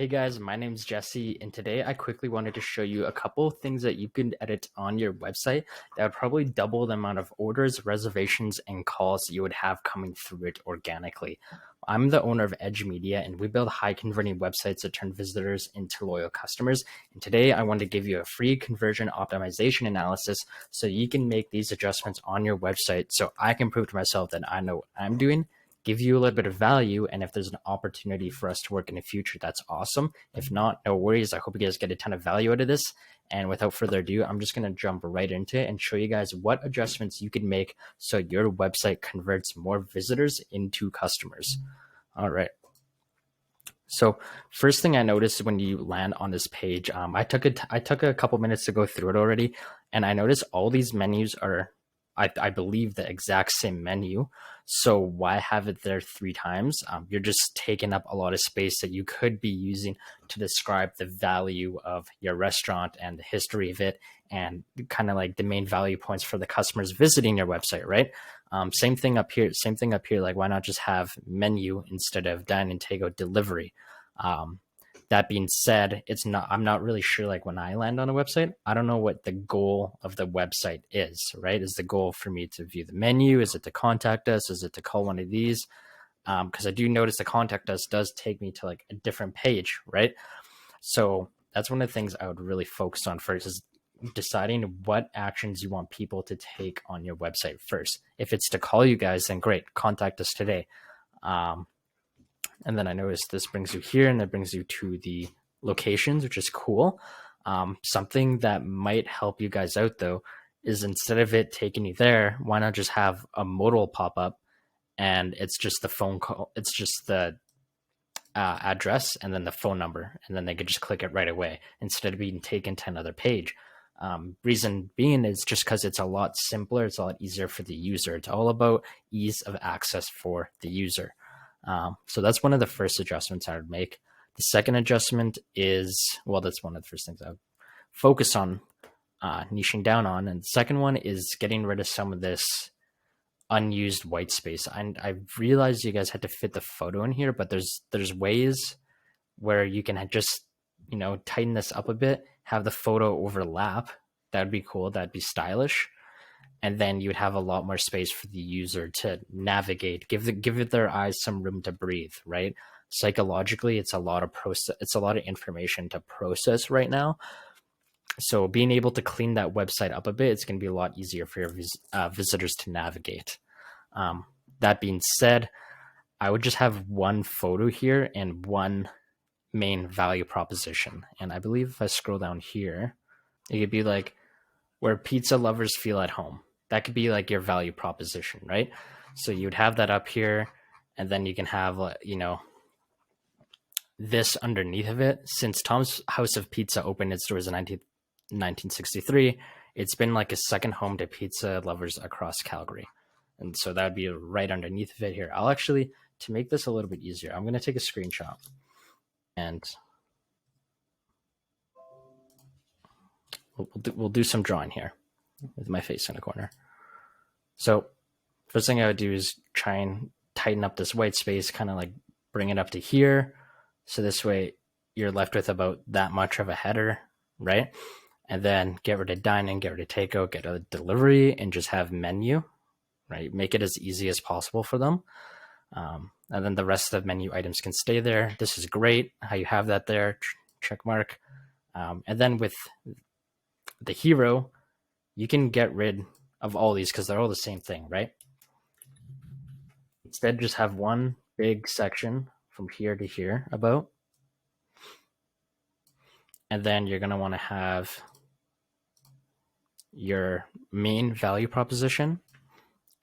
Hey guys, my name's Jesse, and today I quickly wanted to show you a couple of things that you can edit on your website that would probably double the amount of orders, reservations, and calls you would have coming through it organically. I'm the owner of Edge Media, and we build high converting websites that turn visitors into loyal customers. And today I want to give you a free conversion optimization analysis so you can make these adjustments on your website so I can prove to myself that I know what I'm doing, give you a little bit of value, and if there's an opportunity for us to work in the future, that's awesome. If not, no worries. I hope you guys get a ton of value out of this. And without further ado, I'm just going to jump right into it and show you guys what adjustments you can make so your website converts more visitors into customers. All right. So first thing I noticed when you land on this page, I took a couple minutes to go through it already, and I noticed all these menus are, I believe, the exact same menu. So why have it there three times? You're just taking up a lot of space that you could be using to describe the value of your restaurant and the history of it, and kind of like the main value points for the customers visiting your website, right? Same thing up here. Like, why not just have menu instead of dine and take out delivery? That being said, I'm not really sure, like when I land on a website, I don't know what the goal of the website is, right? Is the goal for me to view the menu? Is it to contact us? Is it to call one of these? Because I do notice the contact us does take me to like a different page, right? So that's one of the things I would really focus on first, is deciding what actions you want people to take on your website first. If it's to call you guys, then great, contact us today. And then I noticed this brings you here, and that brings you to the locations, which is cool. Something that might help you guys out though is, instead of it taking you there, why not just have a modal pop up, and it's just the phone call, it's just the address and then the phone number, and then they could just click it right away instead of being taken to another page. Reason being is just because it's a lot simpler, it's a lot easier for the user. It's all about ease of access for the user. So that's one of the first adjustments I would make. The second adjustment is, well, that's one of the first things I would focus on niching down on. And the second one is getting rid of some of this unused white space. I realized you guys had to fit the photo in here, but there's ways where you can just, tighten this up a bit, have the photo overlap. That'd be cool. That'd be stylish. And then you'd have a lot more space for the user to navigate, give their eyes some room to breathe, right? Psychologically, it's a lot of information to process right now. So being able to clean that website up a bit, it's going to be a lot easier for your visitors to navigate. That being said, I would just have one photo here and one main value proposition. And I believe if I scroll down here, it could be like, where pizza lovers feel at home. That could be like your value proposition, right? So you'd have that up here, and then you can have, this underneath of it. Since Tom's House of Pizza opened its doors in 1963, it's been like a second home to pizza lovers across Calgary. And so that would be right underneath of it here. I'll actually, to make this a little bit easier, I'm going to take a screenshot, and we'll do some drawing here with my face in a corner. So first thing I would do is try and tighten up this white space, kind of like bring it up to here. So this way you're left with about that much of a header, right? And then get rid of dining, get rid of takeout, get rid of delivery, and just have menu, right? Make it as easy as possible for them. And then the rest of the menu items can stay there. This is great how you have that there, check mark. And then with the hero, you can get rid of all these because they're all the same thing, right? Instead, just have one big section from here to here about. And then you're going to want to have your main value proposition,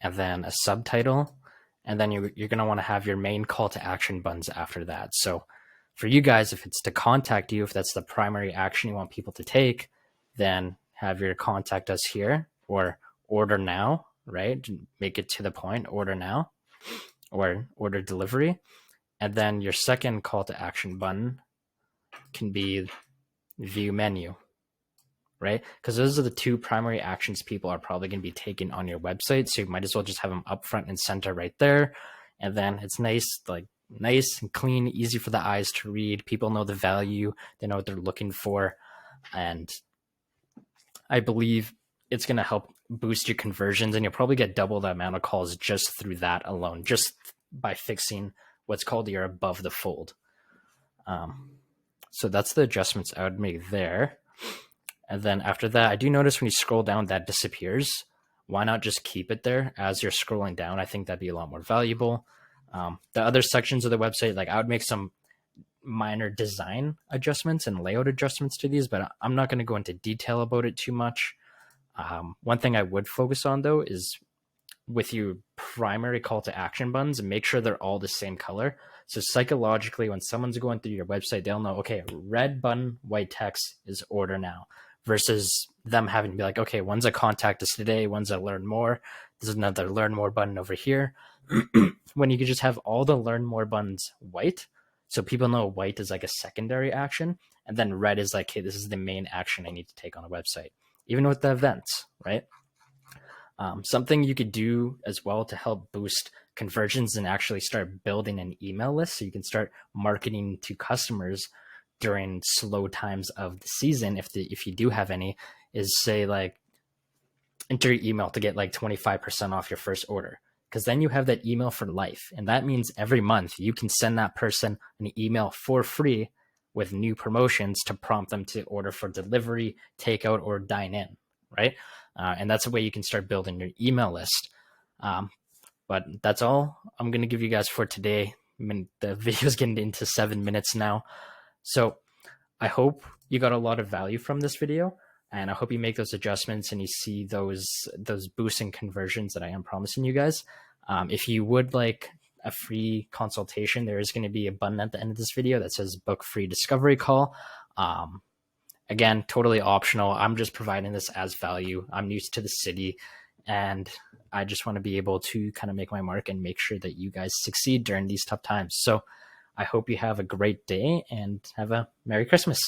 and then a subtitle. And then you're going to want to have your main call to action buttons after that. So for you guys, if it's to contact you, if that's the primary action you want people to take, then have your contact us here, or order now, right? Make it to the point, order now, or order delivery. And then your second call to action button can be view menu, right? Because those are the two primary actions people are probably going to be taking on your website. So you might as well just have them up front and center right there. And then it's nice, like nice and clean, easy for the eyes to read. People know the value, they know what they're looking for. And I believe it's going to help boost your conversions, and you'll probably get double the amount of calls just through that alone, just by fixing what's called your above the fold. So that's the adjustments I would make there. And then after that, I do notice when you scroll down, that disappears. Why not just keep it there as you're scrolling down? I think that'd be a lot more valuable. The other sections of the website, like I would make some minor design adjustments and layout adjustments to these, but I'm not going to go into detail about it too much. One thing I would focus on though is with your primary call to action buttons, make sure they're all the same color. So psychologically, when someone's going through your website, they'll know, okay, red button, white text is order now, versus them having to be like, okay, one's a contact us today, one's a learn more, there's another learn more button over here. When you could just have all the learn more buttons white, so people know white is like a secondary action, and then red is like, hey, this is the main action I need to take on a website, even with the events, right? Something you could do as well to help boost conversions and actually start building an email list so you can start marketing to customers during slow times of the season, if you do have any, is say like enter your email to get like 25% off your first order, because then you have that email for life, and that means every month you can send that person an email for free with new promotions to prompt them to order for delivery, takeout, or dine in, right? And that's a way you can start building your email list. But that's all I'm going to give you guys for today. I mean, the video is getting into 7 minutes now. So I hope you got a lot of value from this video, and I hope you make those adjustments and you see those boosts in conversions that I am promising you guys. If you would like a free consultation, there is going to be a button at the end of this video that says book free discovery call. Again, totally optional. I'm just providing this as value. I'm new to the city, and I just want to be able to kind of make my mark and make sure that you guys succeed during these tough times. So I hope you have a great day and have a Merry Christmas.